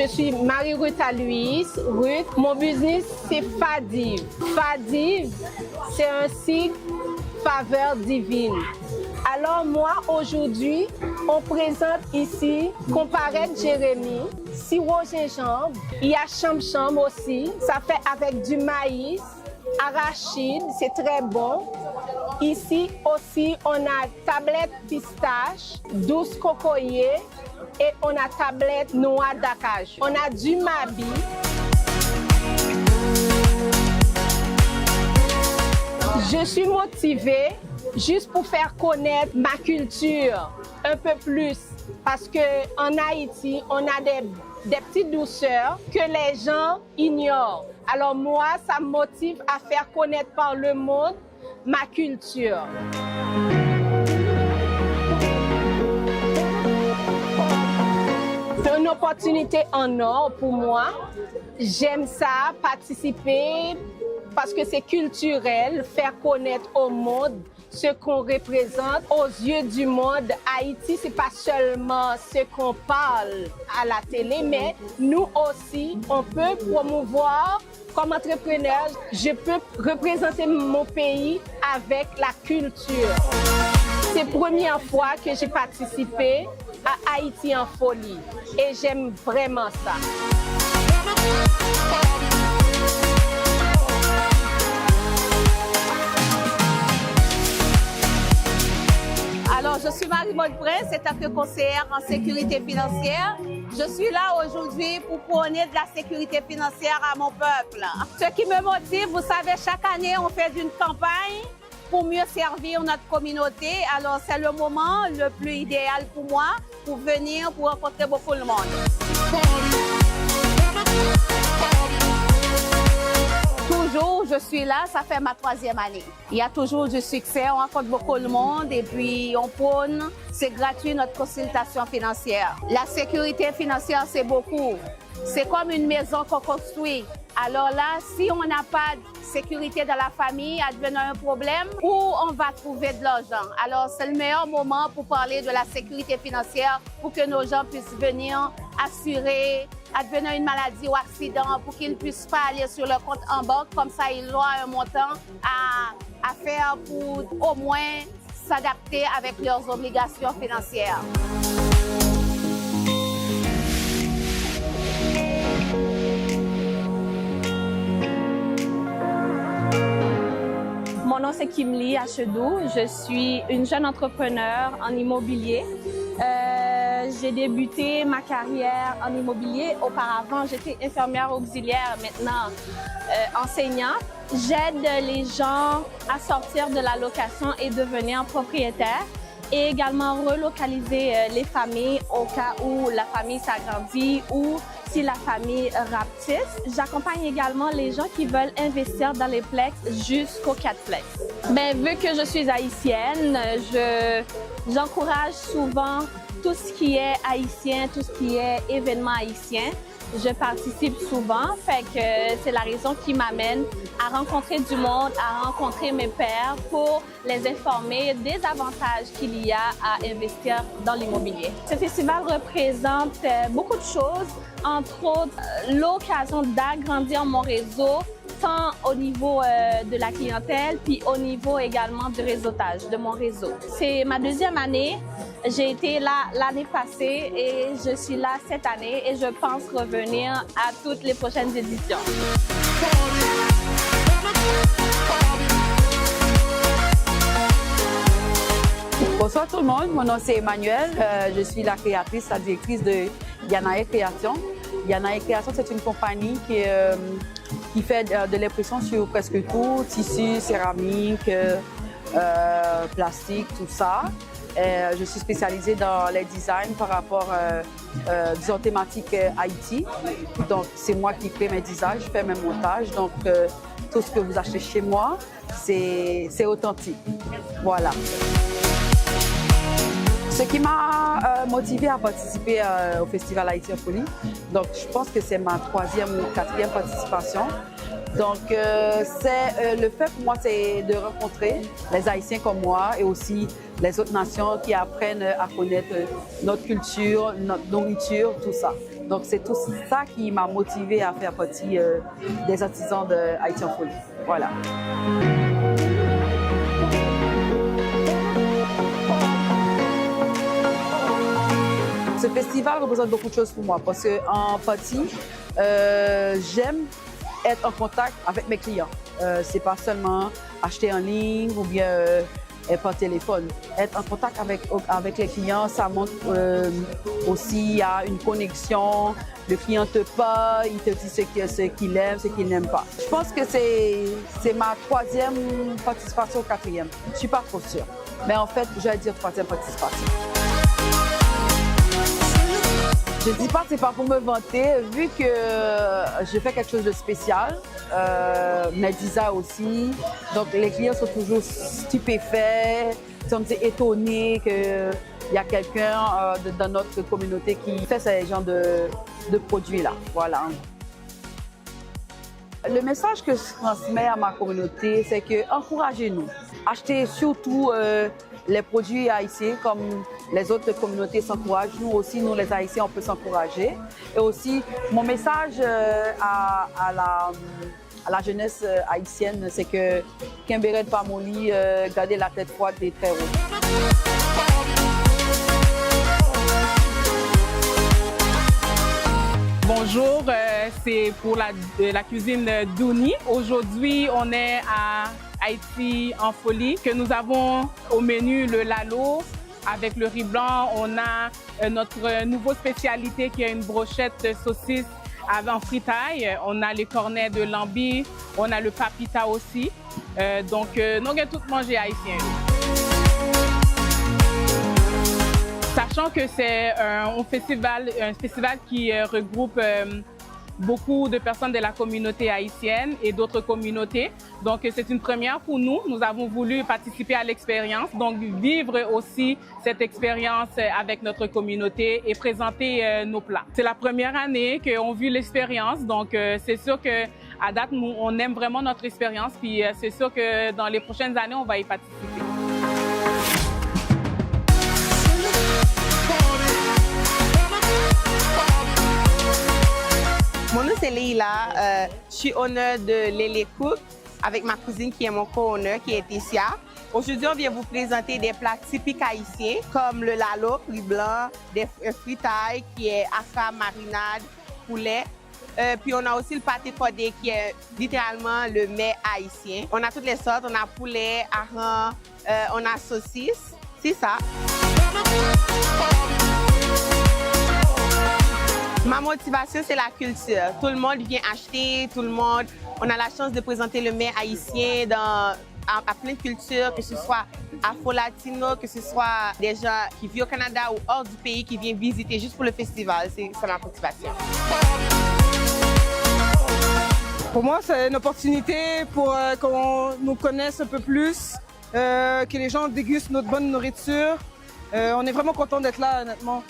Je suis Marie-Ruth Aloïs. Ruth, mon business, c'est Fadiv. Fadiv, c'est un sigle faveur divine. Alors moi, aujourd'hui, on présente ici Comparette Jérémy, sirop gingembre. Il y a chambre aussi. Ça fait avec du maïs, arachide, c'est très bon. Ici aussi, on a tablette pistache, douce cocoyer et on a tablette noix d'acajou. On a du mabi. Je suis motivée juste pour faire connaître ma culture un peu plus parce qu'en Haïti, on a des petites douceurs que les gens ignorent. Alors moi, ça me motive à faire connaître par le monde ma culture. C'est une opportunité en or pour moi. J'aime ça, participer parce que c'est culturel, faire connaître au monde ce qu'on représente aux yeux du monde. Haïti, c'est pas seulement ce qu'on parle à la télé, mais nous aussi, on peut promouvoir comme entrepreneur, je peux représenter mon pays avec la culture. C'est la première fois que j'ai participé à Haïti en folie et j'aime vraiment ça. Alors, je suis Marie-Maude Prince, étant que conseillère en sécurité financière. Je suis là aujourd'hui pour prôner de la sécurité financière à mon peuple. Ce qui me motive, vous savez, chaque année, on fait une campagne pour mieux servir notre communauté. Alors, c'est le moment le plus idéal pour moi pour venir, pour rencontrer beaucoup de monde. Toujours, je suis là, ça fait ma 3e année. Il y a toujours du succès, on rencontre beaucoup de monde et puis on prône, c'est gratuit notre consultation financière. La sécurité financière, c'est beaucoup. C'est comme une maison qu'on construit. Alors là, si on n'a pas de sécurité dans la famille, advenant un problème, où on va trouver de l'argent? Alors, c'est le meilleur moment pour parler de la sécurité financière pour que nos gens puissent venir assurer, advenant une maladie ou accident, pour qu'ils ne puissent pas aller sur leur compte en banque. Comme ça, ils ont un montant à faire pour au moins s'adapter avec leurs obligations financières. Mon nom c'est Kimli Achedou, je suis une jeune entrepreneur en immobilier. J'ai débuté ma carrière en immobilier. Auparavant, j'étais infirmière auxiliaire, maintenant enseignante. J'aide les gens à sortir de la location et devenir propriétaires et également relocaliser les familles au cas où la famille s'agrandit ou si la famille rapetisse. J'accompagne également les gens qui veulent investir dans les plex jusqu'aux 4 plex. Vu que je suis haïtienne, j'encourage souvent tout ce qui est haïtien, tout ce qui est événement haïtien. Je participe souvent, fait que c'est la raison qui m'amène à rencontrer du monde, à rencontrer mes pairs pour les informer des avantages qu'il y a à investir dans l'immobilier. Ce festival représente beaucoup de choses, entre autres l'occasion d'agrandir mon réseau, tant au niveau de la clientèle, puis au niveau également du réseautage de mon réseau. C'est ma 2e année. J'ai été là l'année passée et je suis là cette année et je pense revenir à toutes les prochaines éditions. Bonsoir tout le monde, mon nom c'est Emmanuel, je suis la créatrice, la directrice de Yanae Création. Yanae Création, c'est une compagnie qui fait de l'impression sur presque tout, tissu, céramique, plastique, tout ça. Je suis spécialisée dans les designs par rapport disons thématique Haïti. Donc c'est moi qui crée mes designs, je fais mes montages. Donc tout ce que vous achetez chez moi, c'est authentique. Voilà. Ce qui m'a motivée à participer au Festival Haïti en folie, donc je pense que c'est ma 3e ou 4e participation. Donc c'est le fait pour moi, c'est de rencontrer les Haïtiens comme moi et aussi les autres nations qui apprennent à connaître notre culture, notre nourriture, tout ça. Donc, c'est tout ça qui m'a motivée à faire partie des artisans de Haïti en folie. Voilà. Ce festival représente beaucoup de choses pour moi parce qu'en partie, j'aime être en contact avec mes clients. C'est pas seulement acheter en ligne ou bien par téléphone. Être en contact avec les clients, ça montre aussi il y a une connexion. Le client te parle, il te dit ce qu'il aime, ce qu'il n'aime pas. Je pense que c'est ma 3e participation ou 4e. Je ne suis pas trop sûre. Mais en fait, je vais dire 3e participation. Je ne dis pas que ce n'est pas pour me vanter, vu que j'ai fait quelque chose de spécial, mes designs aussi. Donc les clients sont toujours stupéfaits, sont étonnés qu'il y a quelqu'un dans notre communauté qui fait ce genre de produits-là. Voilà. Le message que je transmets à ma communauté, c'est que encouragez-nous. Achetez surtout les produits haïtiens comme les autres communautés s'encouragent. Nous aussi, nous les Haïtiens, on peut s'encourager. Et aussi, mon message à la jeunesse haïtienne, c'est que Kimberet Pamoli, gardez la tête froide et très haut. Bonjour, c'est pour la cuisine Douni. Aujourd'hui, on est à Haïti en folie, que nous avons au menu le lalo avec le riz blanc. On a notre nouveau spécialité qui est une brochette saucisse en fritaille. On a les cornets de lambi, on a le papita aussi. Donc, nous avons tout mangé haïtien. Sachant que c'est un festival qui regroupe beaucoup de personnes de la communauté haïtienne et d'autres communautés. Donc, c'est une première pour nous. Nous avons voulu participer à l'expérience, donc vivre aussi cette expérience avec notre communauté et présenter nos plats. C'est la première année qu'on vit l'expérience, donc c'est sûr qu'à date, nous, on aime vraiment notre expérience, puis c'est sûr que dans les prochaines années, on va y participer. Mon nom c'est Leila, je suis honneur de Lele Cook avec ma cousine qui est mon co-honneur qui est Tessia. Aujourd'hui, on vient vous présenter des plats typiques haïtiens comme le lalo, riz blanc, des fritailles qui est afra, marinade, poulet. Puis on a aussi le pâté cordé qui est littéralement le mets haïtien. On a toutes les sortes, on a poulet, hareng, on a saucisse, c'est ça. Ma motivation, c'est la culture. Tout le monde vient acheter, on a la chance de présenter le mets haïtien à plein de cultures, que ce soit afro-latino, que ce soit des gens qui vivent au Canada ou hors du pays qui viennent visiter juste pour le festival. C'est ma motivation. Pour moi, c'est une opportunité pour qu'on nous connaisse un peu plus, que les gens dégustent notre bonne nourriture. On est vraiment content d'être là, honnêtement.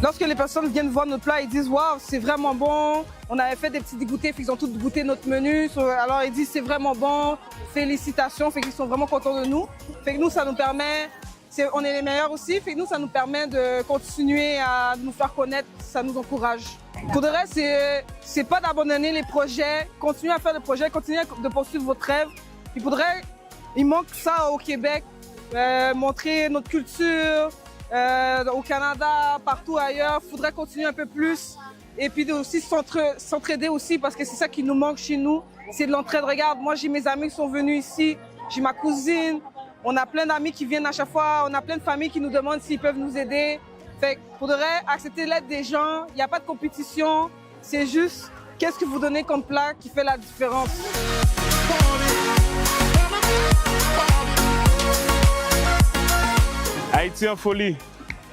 Lorsque les personnes viennent voir notre plat, ils disent « Waouh, c'est vraiment bon ». On avait fait des petits dégoûtés, ils ont tous goûté notre menu. Alors ils disent « C'est vraiment bon, félicitations ». Fait qu'ils sont vraiment contents de nous. Fait que nous, ça nous permet, on est les meilleurs aussi. Fait que nous, ça nous permet de continuer à nous faire connaître, ça nous encourage. Pour de vrai, c'est pas d'abandonner les projets, continuez à faire des projets, continuez de poursuivre votre rêve. Puis pour de vrai, il manque ça au Québec, montrer notre culture. Au Canada, partout ailleurs, il faudrait continuer un peu plus et puis aussi s'entraider aussi parce que c'est ça qui nous manque chez nous, c'est de l'entraide. Regarde, moi j'ai mes amis qui sont venus ici, j'ai ma cousine, on a plein d'amis qui viennent à chaque fois, on a plein de familles qui nous demandent s'ils peuvent nous aider. Fait que faudrait accepter l'aide des gens, il n'y a pas de compétition, c'est juste qu'est-ce que vous donnez comme plat qui fait la différence. Haïti en folie,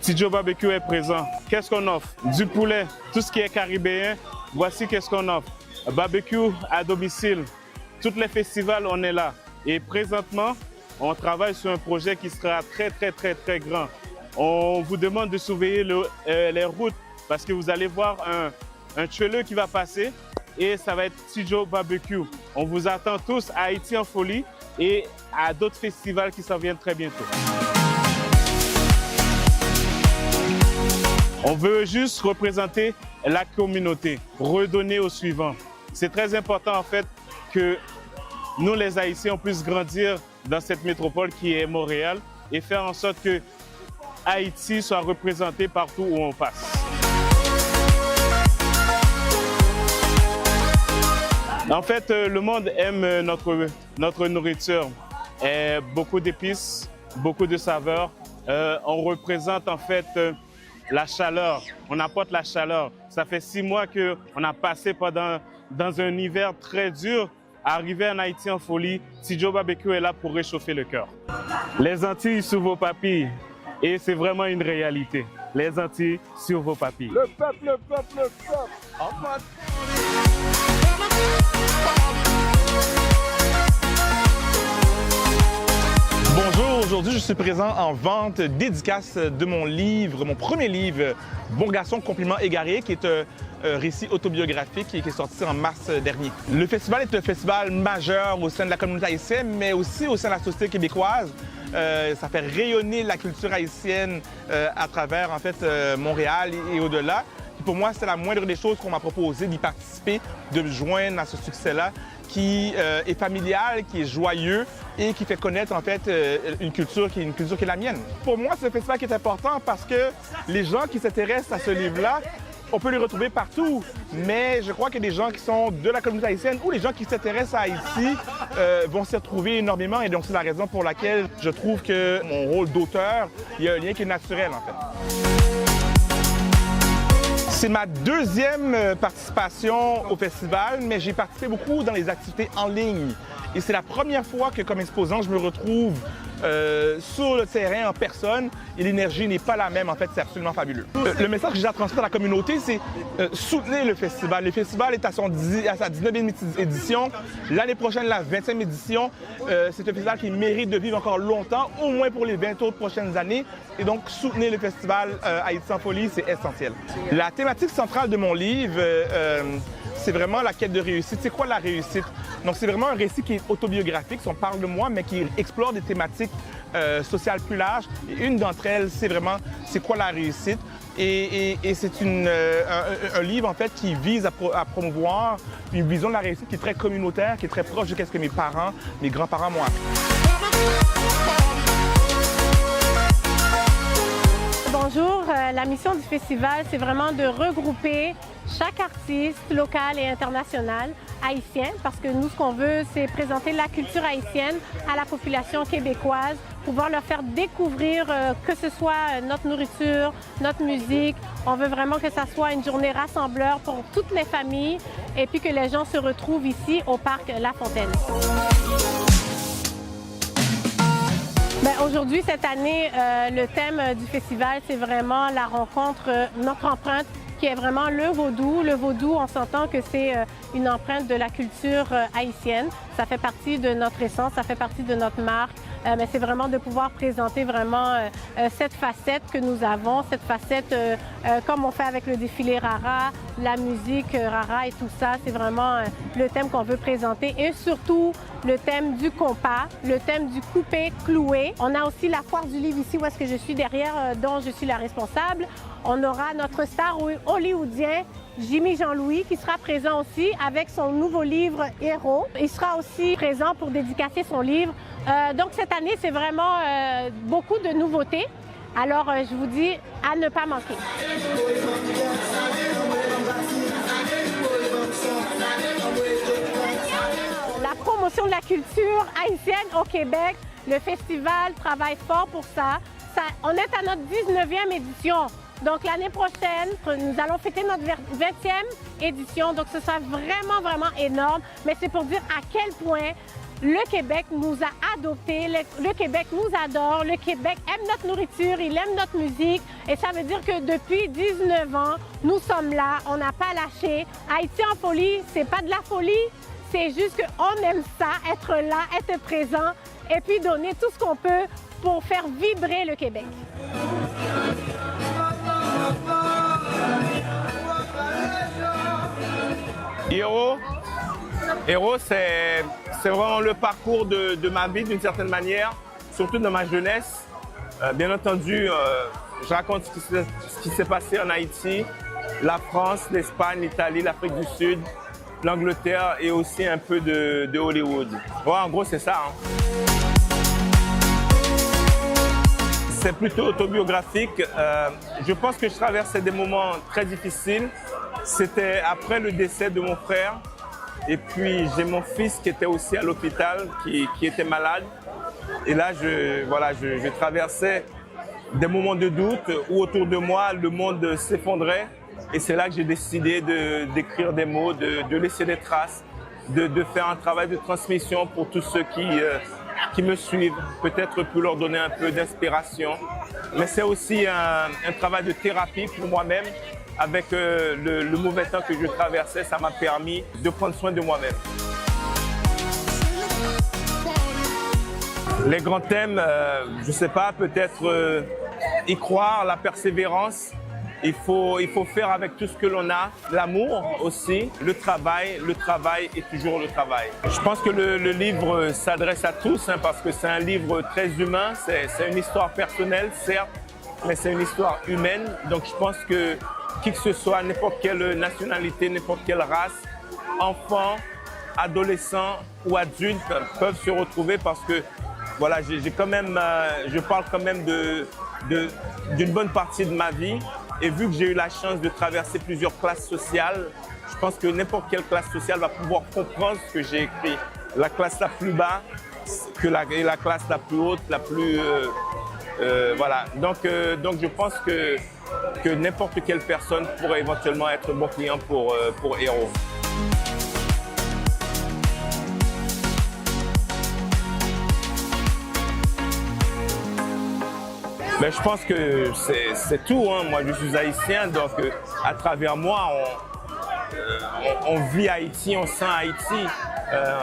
Tidjo Barbecue est présent. Qu'est-ce qu'on offre? Du poulet, tout ce qui est caribéen, voici qu'est-ce qu'on offre. Barbecue à domicile, tous les festivals, on est là. Et présentement, on travaille sur un projet qui sera très grand. On vous demande de surveiller les routes parce que vous allez voir un trailer qui va passer et ça va être Tidjo Barbecue. On vous attend tous à Haïti en folie et à d'autres festivals qui s'en viennent très bientôt. On veut juste représenter la communauté, redonner aux suivants. C'est très important en fait que nous les Haïtiens on puisse grandir dans cette métropole qui est Montréal et faire en sorte que Haïti soit représenté partout où on passe. En fait, le monde aime notre nourriture. Et beaucoup d'épices, beaucoup de saveurs. On représente en fait la chaleur. On apporte la chaleur. Ça fait 6 mois qu'on a passé dans un hiver très dur. Arrivé en Haïti en folie, Tidjo Barbecue est là pour réchauffer le cœur. Les Antilles sur vos papilles. Et c'est vraiment une réalité. Les Antilles sur vos papilles. Le peuple, en mode. Bonjour, aujourd'hui je suis présent en vente dédicace de mon livre, mon premier livre, Bon garçon, compliment égaré, qui est un récit autobiographique qui est sorti en mars dernier. Le festival est un festival majeur au sein de la communauté haïtienne, mais aussi au sein de la société québécoise. Ça fait rayonner la culture haïtienne à travers en fait Montréal et au-delà. Pour moi, c'est la moindre des choses qu'on m'a proposé d'y participer, de me joindre à ce succès-là qui est familial, qui est joyeux et qui fait connaître en fait une culture qui est la mienne. Pour moi, c'est un festival qui est important parce que les gens qui s'intéressent à ce livre-là, on peut les retrouver partout, mais je crois que des gens qui sont de la communauté haïtienne ou les gens qui s'intéressent à Haïti vont s'y retrouver énormément et donc c'est la raison pour laquelle je trouve que mon rôle d'auteur, il y a un lien qui est naturel en fait. C'est ma deuxième participation au festival, mais j'ai participé beaucoup dans les activités en ligne. Et c'est la première fois que, comme exposant, je me retrouve sur le terrain en personne et l'énergie n'est pas la même. En fait, c'est absolument fabuleux. Le message que j'ai à transmettre à la communauté, c'est soutenez le festival. Le festival est à sa 19e édition. L'année prochaine, la 20e édition. C'est un festival qui mérite de vivre encore longtemps, au moins pour les 20 autres prochaines années. Et donc, soutenez le festival Haïti en folie, c'est essentiel. La thématique centrale de mon livre, c'est vraiment la quête de réussite. C'est quoi la réussite? Donc, c'est vraiment un récit qui est autobiographique, on parle de moi, mais qui explore des thématiques sociales plus larges. Et une d'entre elles, c'est vraiment, c'est quoi la réussite? Et c'est un livre, en fait, qui vise à promouvoir une vision de la réussite qui est très communautaire, qui est très proche de ce que mes parents, mes grands-parents m'ont appris. Bonjour, la mission du festival, c'est vraiment de regrouper chaque artiste local et international haïtien, parce que nous, ce qu'on veut, c'est présenter la culture haïtienne à la population québécoise, pouvoir leur faire découvrir que ce soit notre nourriture, notre musique. On veut vraiment que ça soit une journée rassembleur pour toutes les familles et puis que les gens se retrouvent ici au parc La Fontaine. Aujourd'hui, cette année, le thème du festival, c'est vraiment la rencontre, notre empreinte, qui est vraiment le vaudou. Le vaudou, on s'entend que c'est une empreinte de la culture haïtienne. Ça fait partie de notre essence, ça fait partie de notre marque. Mais c'est vraiment de pouvoir présenter vraiment cette facette que nous avons, cette facette comme on fait avec le défilé Rara, la musique Rara et tout ça. C'est vraiment le thème qu'on veut présenter et surtout le thème du compas, le thème du coupé-cloué. On a aussi la foire du livre ici où est-ce que je suis derrière, dont je suis la responsable. On aura notre star hollywoodien, Jimmy Jean-Louis, qui sera présent aussi avec son nouveau livre Héros. Il sera aussi présent pour dédicacer son livre. Donc cette année, c'est vraiment beaucoup de nouveautés. Alors je vous dis à ne pas manquer. La promotion de la culture haïtienne au Québec, le festival travaille fort pour ça. On est à notre 19e édition. Donc l'année prochaine, nous allons fêter notre 20e édition. Donc ce sera vraiment, vraiment énorme. Mais c'est pour dire à quel point le Québec nous a adoptés, le Québec nous adore, le Québec aime notre nourriture, il aime notre musique. Et ça veut dire que depuis 19 ans, nous sommes là, on n'a pas lâché. Haïti en folie, c'est pas de la folie, c'est juste qu'on aime ça, être là, être présent et puis donner tout ce qu'on peut pour faire vibrer le Québec. Héros, c'est vraiment le parcours de ma vie d'une certaine manière, surtout dans ma jeunesse. Bien entendu, Je raconte ce qui s'est passé en Haïti, la France, l'Espagne, l'Italie, l'Afrique du Sud, l'Angleterre et aussi un peu de Hollywood. Ouais, en gros, c'est ça. C'est plutôt autobiographique. Je pense que je traversais des moments très difficiles. C'était après le décès de mon frère. Et puis, j'ai mon fils qui était aussi à l'hôpital, qui était malade. Et là, je traversais des moments de doute où autour de moi, le monde s'effondrait. Et c'est là que j'ai décidé d'écrire des mots, de laisser des traces, de faire un travail de transmission pour tous ceux qui me suivent, peut-être pour leur donner un peu d'inspiration. Mais c'est aussi un travail de thérapie pour moi-même. Avec le mauvais temps que je traversais, ça m'a permis de prendre soin de moi-même. Les grands thèmes, je ne sais pas, peut-être y croire, la persévérance. Il faut faire avec tout ce que l'on a, l'amour aussi, le travail et toujours le travail. Je pense que le livre s'adresse à tous parce que c'est un livre très humain, c'est une histoire personnelle certes, mais c'est une histoire humaine. Donc je pense que qui que ce soit, n'importe quelle nationalité, n'importe quelle race, enfants, adolescents ou adultes peuvent se retrouver parce que voilà, je parle quand même d'une bonne partie de ma vie. Et vu que j'ai eu la chance de traverser plusieurs classes sociales, je pense que n'importe quelle classe sociale va pouvoir comprendre ce que j'ai écrit. La classe la plus basse et la classe la plus haute, la plus... voilà. Donc je pense que n'importe quelle personne pourrait éventuellement être bon client pour Héros. Mais je pense que c'est tout. Moi, je suis haïtien, donc à travers moi, on vit Haïti, on sent Haïti.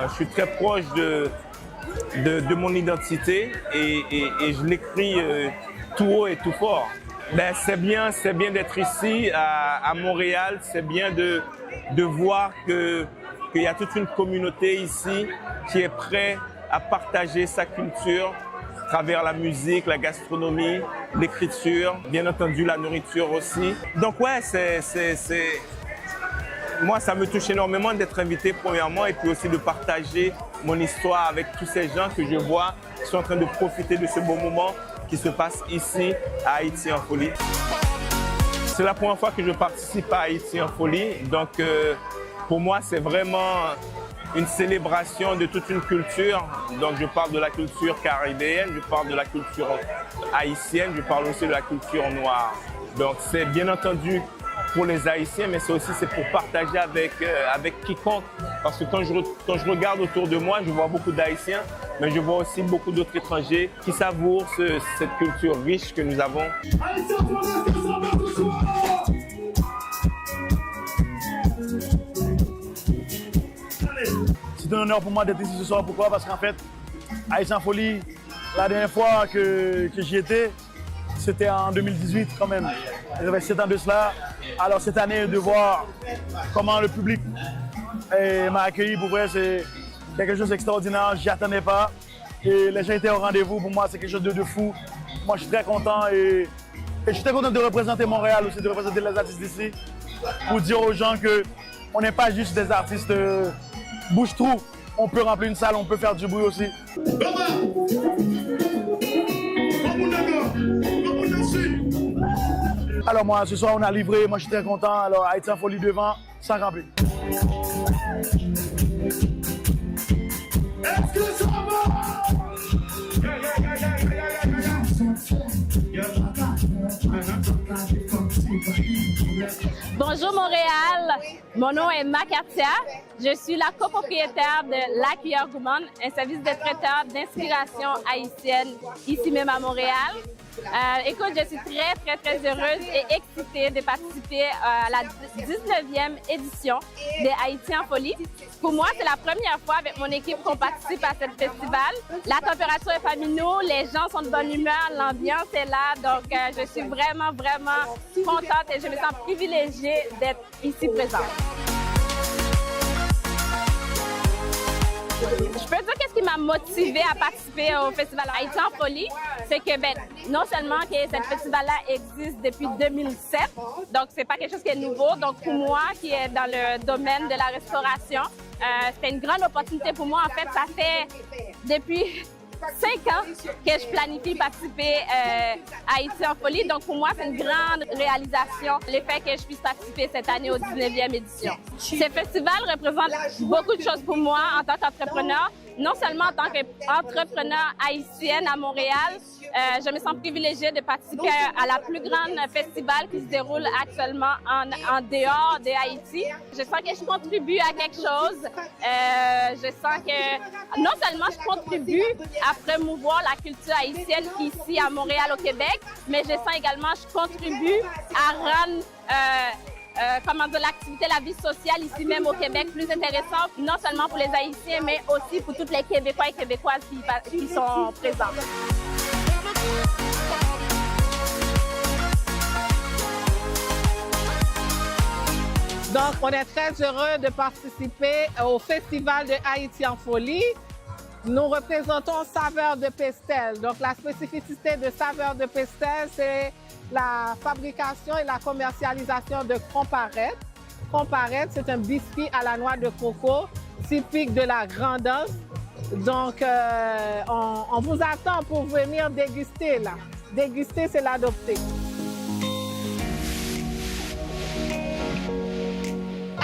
Je suis très proche de mon identité et je l'écris tout haut et tout fort. Ben, c'est bien d'être ici à Montréal, c'est bien de voir qu'il y a toute une communauté ici qui est prête à partager sa culture à travers la musique, la gastronomie, l'écriture, bien entendu la nourriture aussi. Donc ouais, moi ça me touche énormément d'être invité premièrement et puis aussi de partager mon histoire avec tous ces gens que je vois qui sont en train de profiter de ce beau moment qui se passe ici à Haïti en folie. C'est la première fois que je participe à Haïti en folie, donc pour moi c'est vraiment une célébration de toute une culture. Donc je parle de la culture caribéenne, je parle de la culture haïtienne, je parle aussi de la culture noire. Donc c'est bien entendu pour les Haïtiens, mais c'est pour partager avec quiconque. Parce que quand je regarde autour de moi, je vois beaucoup d'Haïtiens, mais je vois aussi beaucoup d'autres étrangers qui savourent cette culture riche que nous avons. C'est un honneur pour moi d'être ici ce soir. Pourquoi? Parce qu'en fait, Haïti en folie, la dernière fois que j'y étais, c'était en 2018 quand même. J'avais 7 ans de cela. Alors cette année, de voir comment le public m'a accueilli, pour vrai, c'est quelque chose d'extraordinaire. J'y attendais pas. Et les gens étaient au rendez-vous. Pour moi, c'est quelque chose de fou. Moi, je suis très content et je suis très content de représenter Montréal aussi, de représenter les artistes d'ici, pour dire aux gens qu'on n'est pas juste des artistes bouche-trou. On peut remplir une salle, on peut faire du bruit aussi. Alors moi, ce soir, on a livré, moi je suis très content. Alors Haïti en folie devant, ça remplit. Est-ce que ça va? Bonjour Montréal, mon nom est Makatia. Je suis la copropriétaire de La Cuillère Gourmande, un service de traiteur d'inspiration haïtienne ici même à Montréal. Écoute, je suis très heureuse et excitée de participer à la 19e édition de Haïti en folie. Pour moi, c'est la première fois avec mon équipe qu'on participe à ce festival. La température est parmi nous, les gens sont de bonne humeur, l'ambiance est là, donc je suis vraiment contente et je me sens privilégiée d'être ici présente. Je peux dire qu'est-ce qui m'a motivée à participer au Festival Haïti en folie, c'est que non seulement que ce festival-là existe depuis 2007, donc c'est pas quelque chose qui est nouveau. Donc pour moi, qui est dans le domaine de la restauration, c'était une grande opportunité pour moi. En fait, ça fait depuis 5 ans que je planifie participer à Haïti en folie. Donc pour moi, c'est une grande réalisation le fait que je puisse participer cette année au 19e édition. Ce festival représente beaucoup de choses pour moi en tant qu'entrepreneur. Non seulement en tant qu'entrepreneur haïtienne à Montréal, je me sens privilégiée de participer à la plus grande festival qui se déroule actuellement en dehors de Haïti. Je sens que je contribue à quelque chose. Je sens que non seulement je contribue à promouvoir la culture haïtienne ici à Montréal, au Québec, mais je sens également que je contribue à rendre l'activité, la vie sociale ici même au Québec plus intéressante, non seulement pour les Haïtiens, mais aussi pour tous les Québécois et Québécoises qui sont présents. Donc, on est très heureux de participer au Festival de Haïti en folie. Nous représentons Saveurs de Pestel. Donc, la spécificité de Saveurs de Pestel, c'est la fabrication et la commercialisation de comparette. Comparette, c'est un biscuit à la noix de coco typique de la Grand'Anse. Donc, on vous attend pour venir déguster là. Déguster, c'est l'adopter.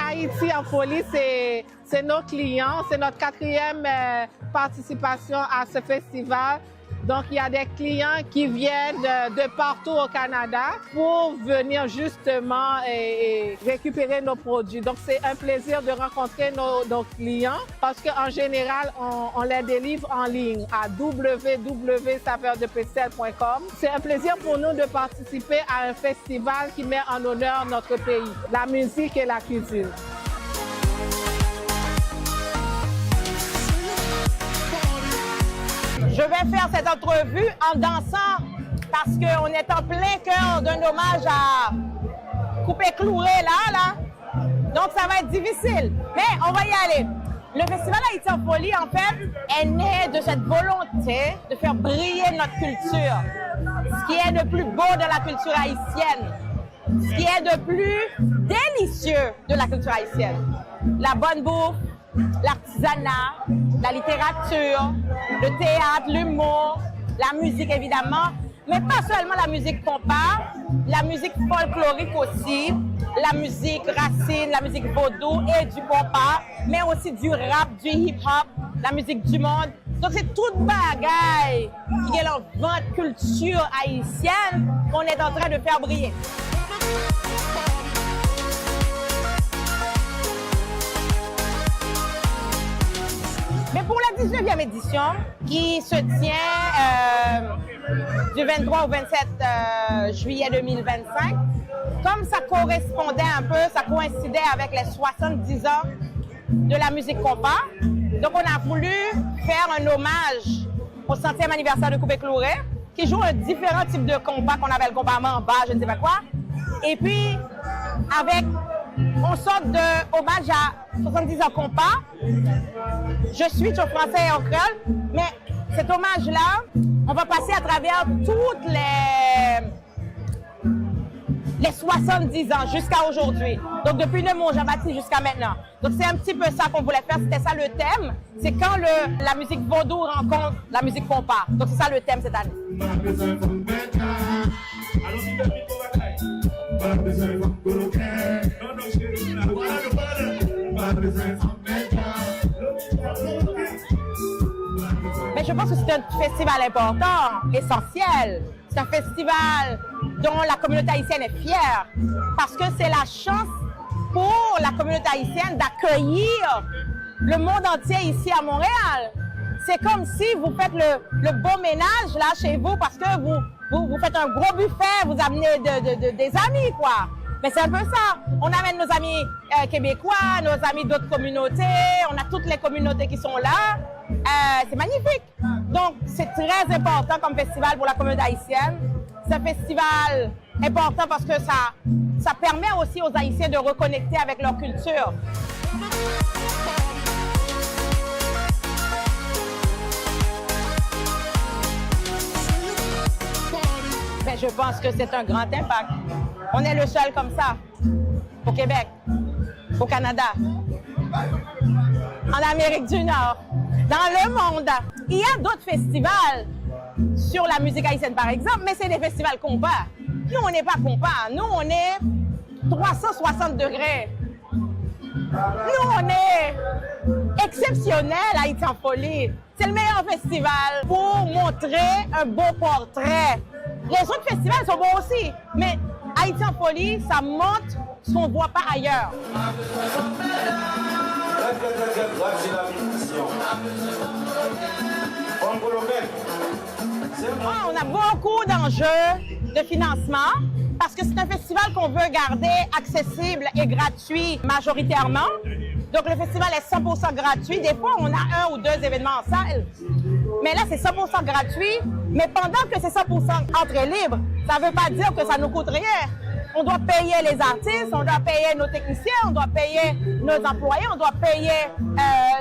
Haïti en folie, c'est nos clients. C'est notre 4e participation à ce festival. Donc, il y a des clients qui viennent de partout au Canada pour venir justement et récupérer nos produits. Donc, c'est un plaisir de rencontrer nos clients parce qu'en général, on les délivre en ligne à www.saveurdepestel.com. C'est un plaisir pour nous de participer à un festival qui met en honneur notre pays, la musique et la cuisine. Je vais faire cette entrevue en dansant parce qu'on est en plein cœur d'un hommage à Coupé-Clouré là. Donc ça va être difficile, mais on va y aller. Le Festival Haïti en folie, en fait, est né de cette volonté de faire briller notre culture. Ce qui est de plus beau de la culture haïtienne, ce qui est de plus délicieux de la culture haïtienne. La bonne bouffe, l'artisanat, la littérature, le théâtre, l'humour, la musique évidemment, mais pas seulement la musique compas, la musique folklorique aussi, la musique racine, la musique vaudou et du compas, mais aussi du rap, du hip-hop, la musique du monde. Donc c'est toute bagaille qui est la grande culture haïtienne qu'on est en train de faire briller. Mais pour la 19e édition, qui se tient du 23 au 27 juillet 2025, comme ça correspondait un peu, ça coïncidait avec les 70 ans de la musique compas, donc on a voulu faire un hommage au 100e anniversaire de Coupé-Clouré, qui joue un différent type de compas qu'on appelle compas mamba, je ne sais pas quoi, et puis avec une sorte de hommage à 70 ans compas. Je switch au français et au créole, mais cet hommage-là, on va passer à travers toutes les 70 ans jusqu'à aujourd'hui. Donc depuis le mot Jean-Baptiste jusqu'à maintenant. Donc c'est un petit peu ça qu'on voulait faire, c'était ça le thème. C'est quand la musique vaudou rencontre la musique compas. Donc c'est ça le thème cette année. Mais je pense que c'est un festival important, essentiel. C'est un festival dont la communauté haïtienne est fière parce que c'est la chance pour la communauté haïtienne d'accueillir le monde entier ici à Montréal. C'est comme si vous faites le beau ménage là chez vous parce que vous faites un gros buffet, vous amenez des amis quoi. Mais c'est un peu ça. On amène nos amis québécois, nos amis d'autres communautés, on a toutes les communautés qui sont là. C'est magnifique. Donc, c'est très important comme festival pour la communauté haïtienne. C'est un festival important parce que ça permet aussi aux Haïtiens de reconnecter avec leur culture. Mais je pense que c'est un grand impact. On est le seul comme ça, au Québec, au Canada, en Amérique du Nord, dans le monde. Il y a d'autres festivals sur la musique haïtienne, par exemple, mais c'est des festivals compas. Nous, on n'est pas compas. Nous, on est 360 degrés. Nous, on est exceptionnel à Haïti en folie. C'est le meilleur festival pour montrer un beau portrait. Les autres festivals sont bons aussi, mais Haïti en folie, ça montre ce qu'on ne voit pas ailleurs. On a beaucoup d'enjeux de financement parce que c'est un festival qu'on veut garder accessible et gratuit majoritairement. Donc le festival est 100% gratuit. Des fois, on a 1 ou 2 événements en salle. Mais là, c'est 100% gratuit. Mais pendant que c'est 100% entrée libre, ça ne veut pas dire que ça nous coûte rien. On doit payer les artistes, on doit payer nos techniciens, on doit payer nos employés, on doit payer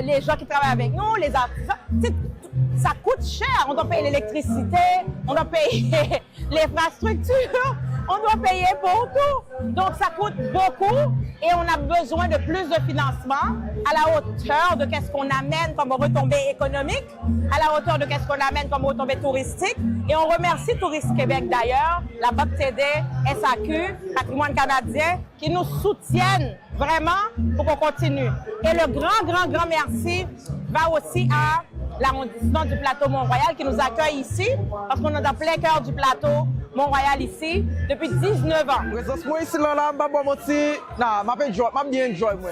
les gens qui travaillent avec nous, les artistes. Ça coûte cher. On doit payer l'électricité, on doit payer l'infrastructure, on doit payer pour tout. Donc ça coûte beaucoup et on a besoin de plus de financement à la hauteur de ce qu'on amène comme retombées économiques, à la hauteur de ce qu'on amène comme retombées touristiques. Et on remercie Tourisme Québec d'ailleurs, la Banque TD, SAQ, Patrimoine canadien, qui nous soutiennent vraiment pour qu'on continue. Et le grand merci va aussi à l'arrondissement du plateau Mont-Royal qui nous accueille ici, parce qu'on est dans plein cœur du plateau Mont-Royal ici depuis 19 ans. Présence moi ici là, m'a bien enjoy moi.